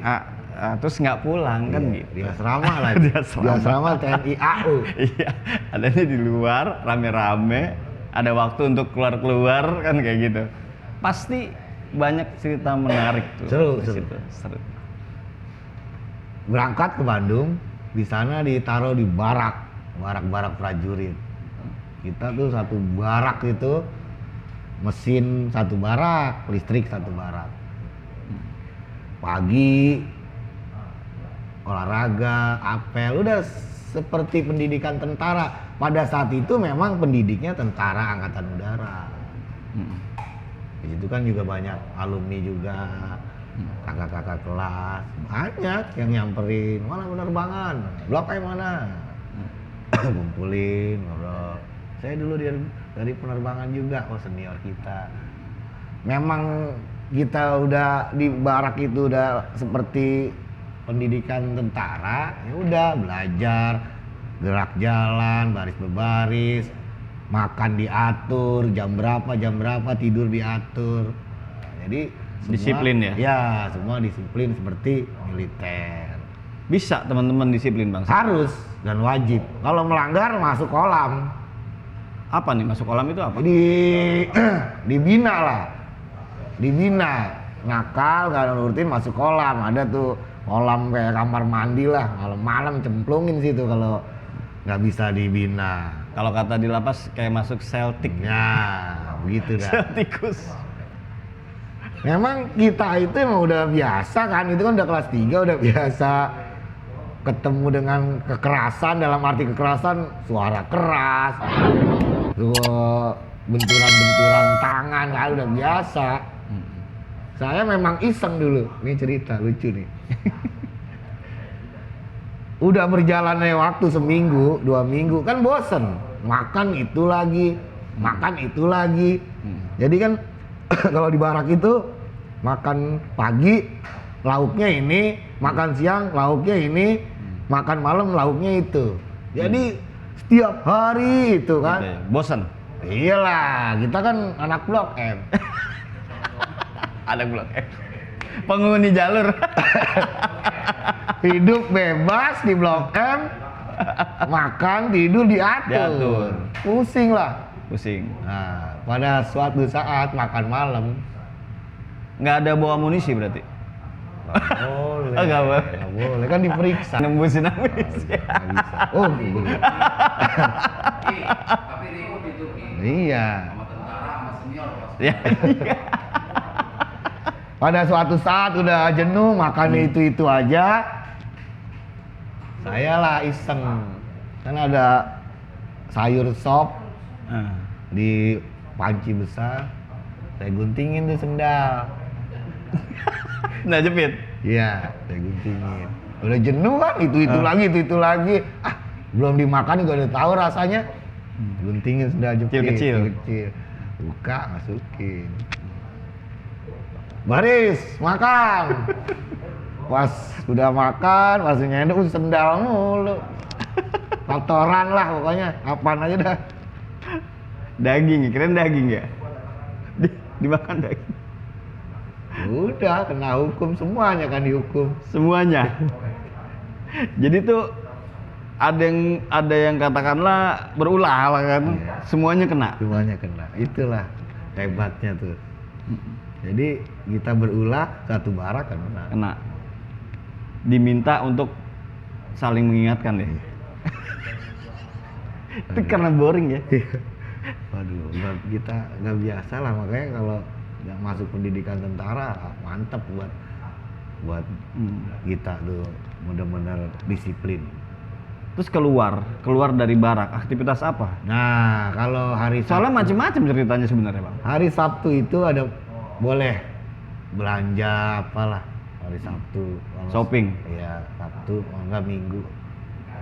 terus nggak pulang kan gitu. Di asrama lah. Di asrama. TNI AU. Iya, adanya di luar rame-rame, ada waktu untuk keluar-keluar kan kayak gitu. Pasti banyak cerita menarik tuh. Seru, di seru. situ. Seru. Berangkat ke Bandung, di sana ditaruh di barak prajurit. Kita tuh satu barak itu mesin satu barak, listrik satu barak. Pagi olahraga, apel, udah seperti pendidikan tentara. Pada saat itu memang pendidiknya tentara angkatan udara. Di situ kan juga banyak alumni juga, kakak-kakak kelas, banyak yang nyamperin, mana penerbangan, blok yang mana, kumpulin, ngobrol. Saya dulu dari penerbangan juga, senior kita. Memang kita udah di barak itu udah seperti pendidikan tentara, ya udah belajar, gerak jalan, baris berbaris, makan diatur, jam berapa tidur diatur. Jadi semua, Disiplin ya? Ya, semua disiplin seperti militer. Bisa teman-teman disiplin bang. Harus dan wajib. Kalau melanggar masuk kolam. Apa nih masuk kolam itu apa? Dibina lah. Dibina. Nakal gak nurutin masuk kolam. Ada tuh kolam kayak kamar mandi lah. Malam-malam cemplungin situ kalau nggak bisa dibina. Kalau kata di lapas kayak masuk Celtic. Ya, begitu dah. Celticus. Memang kita itu emang udah biasa kan, itu kan udah kelas 3 udah biasa ketemu dengan kekerasan, dalam arti kekerasan suara keras, benturan-benturan tangan kan udah biasa. Saya memang iseng dulu, ini cerita lucu nih. Udah berjalannya waktu seminggu, 2 minggu kan bosen, makan itu lagi, makan itu lagi. Jadi kan kalau di barak itu makan pagi lauknya ini, makan siang lauknya ini, makan malam lauknya itu. Jadi setiap hari itu kan. Oke, bosan. Iyalah, kita kan anak Blok M. Ada Blok M. Penghuni jalur. Hidup bebas di Blok M, makan tidur diatur. Diatur. Pusing lah. Pusing. Nah, pada suatu saat makan malam Nggak ada bawa amunisi berarti? nggak boleh. Oh, nggak boleh. Nggak boleh, kan diperiksa. Nembusin amunisi. Nggak bisa. Oh, gitu. Tapi ribut itu Ki. Iya. Sama tentara sama senior bos. Ya. Pada suatu saat udah jenuh makan itu aja, saya lah iseng. Kan ada sayur sop di panci besar, saya guntingin tuh sendal. Nah jepit. Iya, saya guntingin. Udah jenuh kan, itu lagi. Ah, belum dimakan juga udah tahu rasanya. Guntingin sendal jepit. Kecil-kecil. Buka, masukin. Baris, makan. Pas udah makan, pas nyendok sendal mulu. Kotoran lah pokoknya, apaan aja dah. Daging, keren daging ya? Dimakan daging. Udah kena hukum, semuanya kan dihukum. Semuanya. Jadi tuh ada yang katakanlah berulah lah kan. Iya. Semuanya kena. Semuanya kena. Itulah hebatnya tuh. Jadi kita berulah satu barak kan kena. Kena. Diminta untuk saling mengingatkan deh. Itu karena boring ya. Waduh, kita nggak biasa lah, makanya kalau nggak masuk pendidikan tentara mantep buat kita tuh bener-bener disiplin. Terus keluar dari barak, aktivitas apa? Nah, kalau hari Soalnya Sabtu, macam-macam ceritanya sebenarnya bang. hari Sabtu itu ada boleh belanja apalah hari Sabtu. Kalau- Shopping. Iya, Sabtu, kalau nggak Minggu.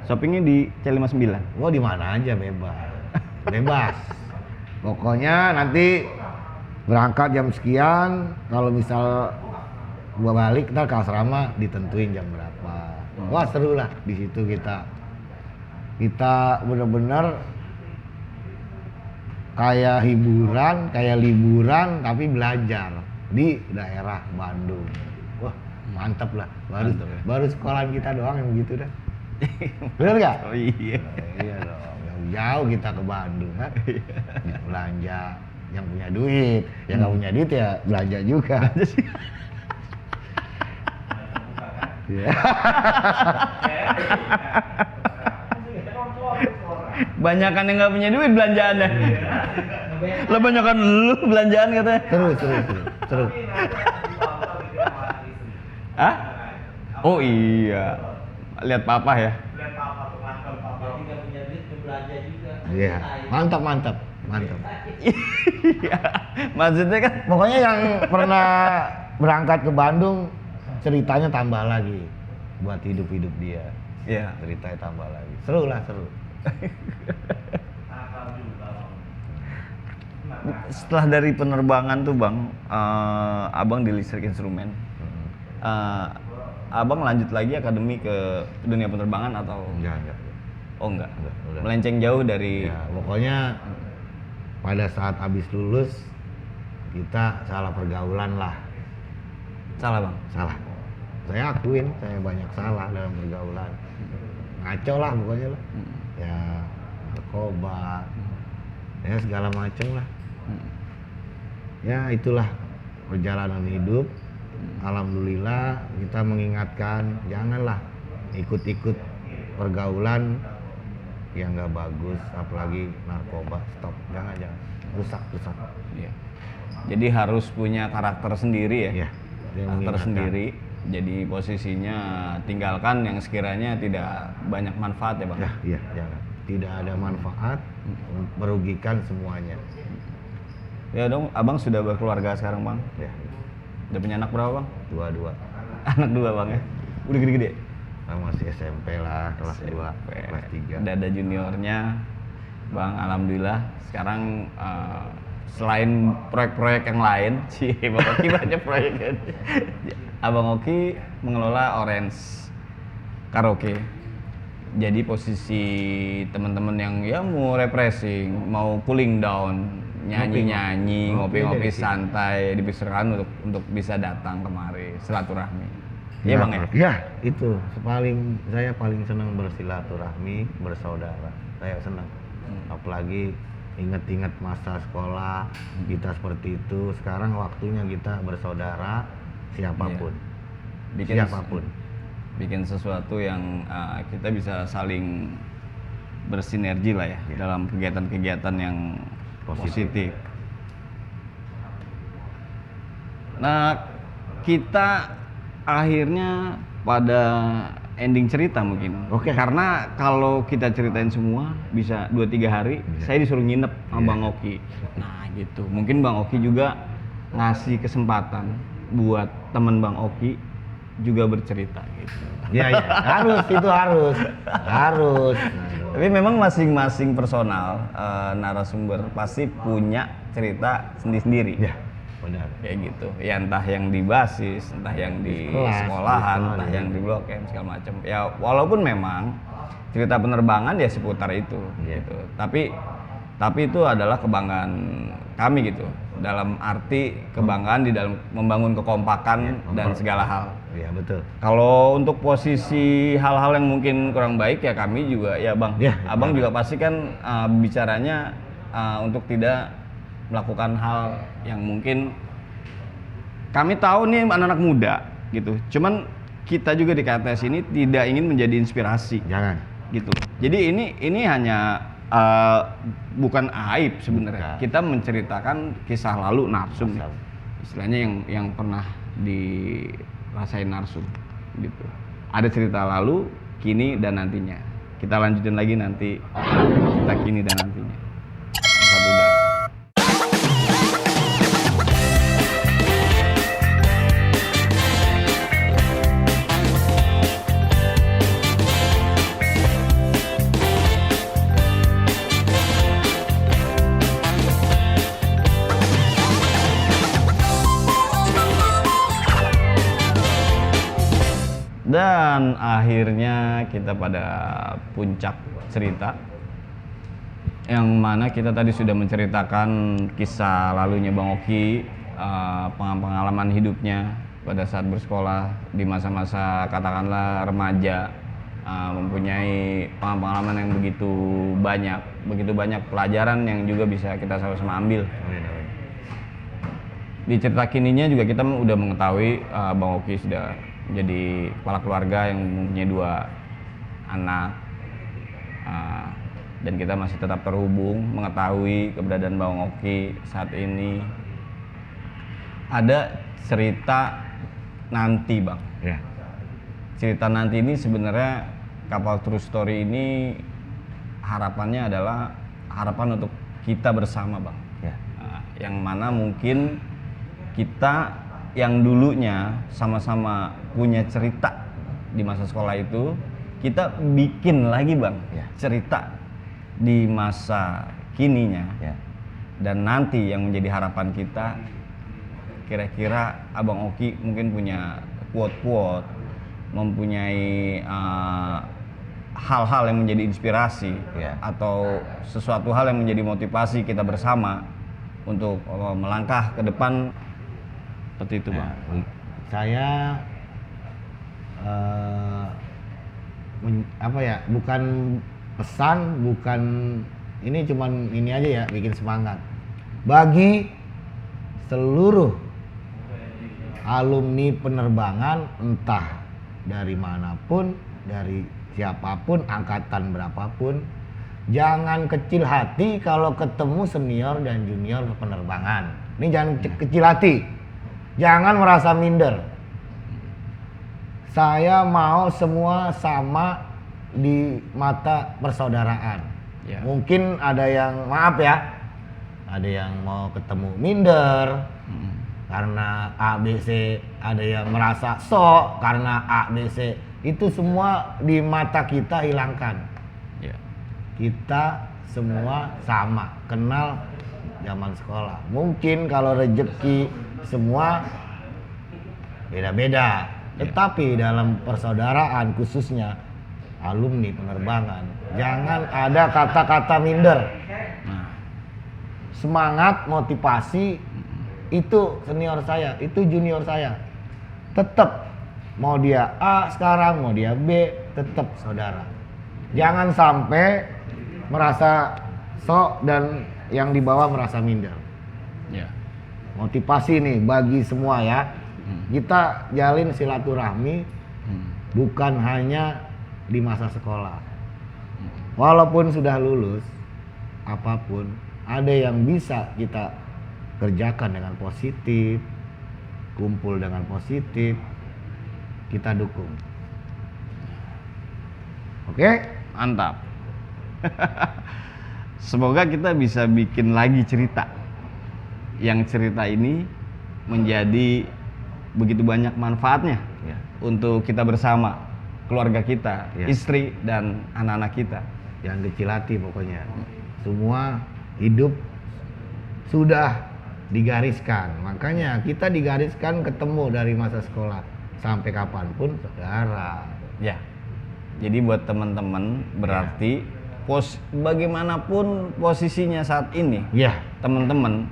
Shoppingnya di C59. Wah, di mana aja bebas. Bebas. Pokoknya nanti berangkat jam sekian, kalau misal gua balik ntar ke asrama ditentuin jam berapa. Wah, seru lah di situ kita bener-bener kayak hiburan, kayak liburan tapi belajar di daerah Bandung. Wah, mantap lah. Mantap ya. Baru sekolahan kita doang yang begitu dah. Bener nggak? Oh iya. Iya dong, jauh kita ke Bandung kan. Belanja yang punya duit, yang nggak punya duit ya belanja juga. Iya. Banyakan yang nggak punya duit belanjaannya. Lah banyakan lu belanjaan katanya. Seru. Hah? Oh iya. Lihat papa ya. Lihat papa tuh kantor papa. Jadi nggak punya duit belanja juga. Iya, mantap. Iya. Maksudnya kan Pokoknya yang pernah berangkat ke Bandung ceritanya tambah lagi buat hidup dia. iya. Ceritanya tambah lagi. Seru. Nakal juga. Setelah dari penerbangan tuh bang, abang di listrik instrumen. Abang lanjut lagi akademi ke dunia penerbangan atau? Enggak. Oh enggak. Udah. Melenceng jauh dari. Ya, pokoknya pada saat habis lulus kita salah pergaulan lah. Salah bang. Salah. saya akuin saya banyak salah dalam pergaulan, ngaco lah pokoknya lah, ya narkoba, ya segala macam lah. Ya itulah perjalanan hidup. Alhamdulillah kita mengingatkan janganlah ikut-ikut pergaulan yang nggak bagus, apalagi narkoba. Stop, jangan rusak. Iya. Jadi harus punya karakter sendiri ya. Ya, dia Karakter mengingatkan. sendiri. Jadi posisinya tinggalkan yang sekiranya tidak banyak manfaat ya bang. Ya, iya, jangan. Tidak ada manfaat, merugikan semuanya. Ya dong, abang sudah berkeluarga sekarang bang. Ya, Udah punya anak berapa bang? dua-dua. Anak 2 bang ya. Udah gede-gede. Masih SMP lah, kelas 2, kelas 3. Udah ada juniornya, bang. Alhamdulillah. Sekarang selain proyek-proyek yang lain, sih bang Oki banyak proyek kan. Abang Oki mengelola Orange Karaoke. Jadi posisi teman-teman yang ya mau refreshing, mau cooling down, nyanyi-nyanyi, ngopi-ngopi santai, dipersilakan untuk bisa datang kemari silaturahmi. Iya bang ya? Iya, itu saya paling senang bersilaturahmi, bersaudara. Saya senang. Apalagi ingat-ingat masa sekolah kita seperti itu. Sekarang waktunya kita bersaudara siapapun. Iya. Siapapun. Bikin sesuatu yang kita bisa saling bersinergi lah ya, dalam kegiatan-kegiatan yang positif. Nah, kita akhirnya pada ending cerita mungkin. Oke. Karena kalau kita ceritain semua bisa 2-3 hari, saya disuruh nginep sama Bang Oki. Nah, gitu. Mungkin Bang Oki juga ngasih kesempatan buat teman Bang Oki juga bercerita gitu. Iya, itu harus. Tapi memang masing-masing personal narasumber pasti punya cerita sendiri-sendiri. Ya, benar. Kayak gitu. Ya entah yang di basis, entah yang di Kelas, sekolahan, di entah sekolah, yang di Blok M segala macam. Ya walaupun memang cerita penerbangan ya seputar itu gitu. Tapi itu adalah kebanggaan kami gitu. Dalam arti kebanggaan di dalam membangun kekompakan dan segala hal. Iya, betul. Kalau untuk posisi hal-hal yang mungkin kurang baik ya kami juga ya bang, Ya, abang juga pasti kan bicaranya untuk tidak melakukan hal yang mungkin kami tahu nih anak-anak muda gitu. Cuman kita juga di KTS ini tidak ingin menjadi inspirasi Jangan. gitu. Jadi ini hanya bukan aib sebenarnya. Bukan. Kita menceritakan kisah lalu narsum, istilahnya yang pernah dirasain narsum gitu. Ada cerita lalu, kini dan nantinya. Kita lanjutin lagi nanti cerita kini dan nantinya. Satu dah. Dan akhirnya kita pada puncak cerita yang mana kita tadi sudah menceritakan kisah lalunya Bang Oki, pengalaman hidupnya pada saat bersekolah di masa-masa katakanlah remaja, mempunyai pengalaman yang begitu banyak pelajaran yang juga bisa kita sama-sama ambil. Di cerita kininya juga kita udah mengetahui Bang Oki sudah menjadi kepala keluarga yang mempunyai 2 anak, dan kita masih tetap terhubung mengetahui keberadaan Bang Oki saat ini. Ada cerita nanti bang, Ya. cerita nanti ini sebenarnya Kapal True Story ini harapannya adalah harapan untuk kita bersama bang. Ya. Yang mana mungkin kita yang dulunya sama-sama punya cerita di masa sekolah itu, kita bikin lagi bang cerita di masa kininya. Dan nanti yang menjadi harapan kita, kira-kira Abang Oki mungkin punya quote-quote, mempunyai hal-hal yang menjadi inspirasi atau sesuatu hal yang menjadi motivasi kita bersama untuk melangkah ke depan. Seperti itu bang. Saya eh, apa ya, bukan pesan, bukan ini, cuman ini aja ya, bikin semangat bagi seluruh alumni penerbangan, entah dari manapun, dari siapapun, angkatan berapapun, jangan kecil hati kalau ketemu senior dan junior penerbangan. Ini jangan kecil hati, jangan merasa minder. Saya mau semua sama di mata persaudaraan. Ya. Mungkin ada yang, maaf ya, ada yang mau ketemu minder karena ABC, ada yang merasa sok karena ABC. Itu semua di mata kita hilangkan. Ya. Kita semua sama, kenal zaman sekolah. Mungkin kalau rezeki semua beda-beda, tetapi dalam persaudaraan, khususnya alumni penerbangan, jangan ada kata-kata minder. Semangat, motivasi, itu senior saya, itu junior saya, tetap mau dia A sekarang, mau dia B, tetap saudara. Jangan sampai merasa sok dan yang di bawah merasa minder. Ya. Motivasi nih bagi semua ya. Kita jalin silaturahmi bukan hanya di masa sekolah. Walaupun sudah lulus, apapun, ada yang bisa kita kerjakan dengan positif, kumpul dengan positif, kita dukung. Oke? Mantap. Semoga kita bisa bikin lagi cerita. Yang cerita ini menjadi begitu banyak manfaatnya Ya. untuk kita bersama, keluarga kita, Ya. istri dan anak-anak kita. Jangan kecil hati pokoknya. Semua hidup sudah digariskan. Makanya kita digariskan ketemu dari masa sekolah sampai kapanpun saudara. Ya. Jadi buat teman-teman berarti bagaimanapun posisinya saat ini, Ya, teman-teman,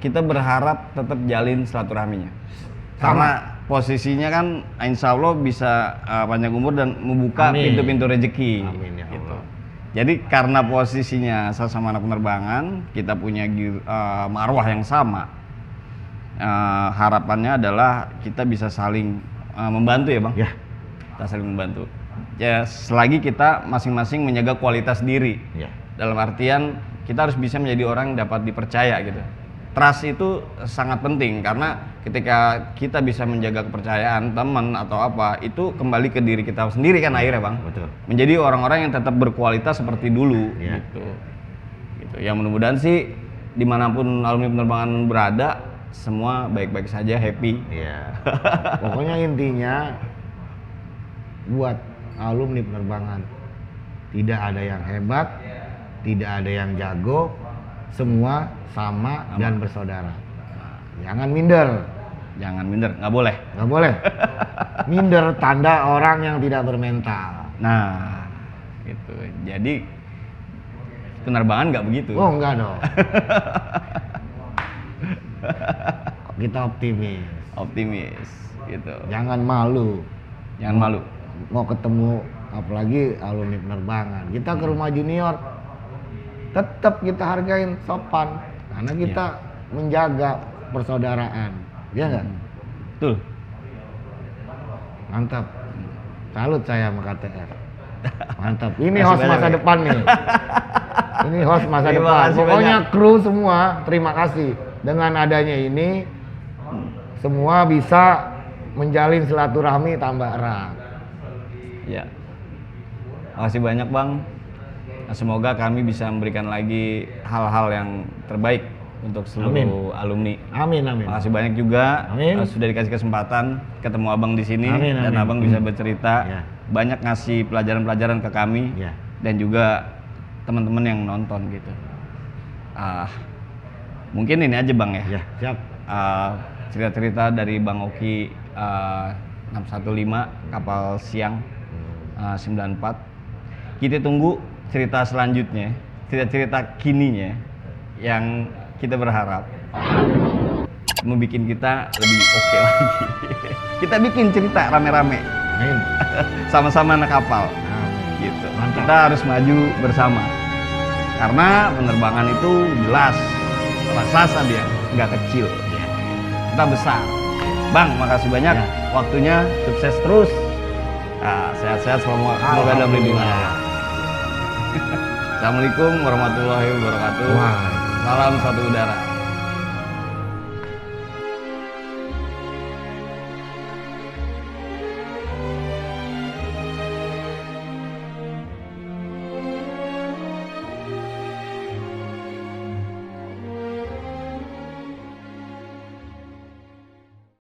kita berharap tetap jalin silaturahminya. Sama. Karena posisinya kan insya Allah bisa panjang umur dan membuka Amin. pintu-pintu rezeki. Amin ya Gitu. Allah. Jadi karena posisinya sama anak penerbangan, kita punya marwah yang sama. Harapannya adalah kita bisa saling membantu ya Bang. Ya. Kita saling membantu. Ya selagi kita masing-masing menjaga kualitas diri. Ya. Dalam artian kita harus bisa menjadi orang yang dapat dipercaya gitu. Trust itu sangat penting karena ketika kita bisa menjaga kepercayaan teman atau apa, itu kembali ke diri kita sendiri kan akhirnya Bang. Betul. Menjadi orang-orang yang tetap berkualitas seperti dulu Ya. gitu. Ya mudah-mudahan sih dimanapun alumni penerbangan berada, semua baik-baik saja, happy. Iya. Pokoknya intinya buat alumni penerbangan tidak ada yang hebat, tidak ada yang jago, semua sama dan bersaudara. Jangan minder, Jangan minder, nggak boleh. nggak boleh. Minder tanda orang yang tidak bermental. Nah, gitu. Jadi penerbangan nggak begitu. Oh enggak dong. Kita optimis, Optimis, gitu. jangan malu. Jangan malu. Mau ketemu apalagi alumni penerbangan, kita ke rumah junior tetap kita hargain, sopan, karena kita menjaga persaudaraan, ya nggak? Betul. Mantap, salut saya sama KTR, mantap. Ini Makasih host banyak, masa ya. depan nih, ini host masa Terima depan. kasih Pokoknya banyak. kru semua terima kasih dengan adanya ini, semua bisa menjalin silaturahmi tambah erat. Ya. Makasih banyak Bang. Semoga kami bisa memberikan lagi hal-hal yang terbaik untuk seluruh alumni. Amin amin. Makasih banyak juga Amin. sudah dikasih kesempatan ketemu Abang di sini Amin, dan amin. Abang bisa bercerita, Ya. banyak ngasih pelajaran-pelajaran ke kami Ya. dan juga teman-teman yang nonton gitu. Mungkin ini aja Bang ya. Ya siap. Cerita-cerita dari Bang Oki 615 kapal siang 94. Kita tunggu cerita selanjutnya, cerita-cerita kininya yang kita berharap membuat kita lebih oke lagi. Kita bikin cerita rame-rame Amin. Sama-sama anak kapal. Amin. Gitu. Mantap. Kita harus maju bersama. Karena penerbangan itu jelas raksasa dia, nggak kecil. Iya. Kita besar. Bang, makasih banyak. Ya. Waktunya sukses terus. Nah, sehat-sehat semoga dalam lindungan Allah. Assalamualaikum warahmatullahi wabarakatuh. Wah. Salam satu udara.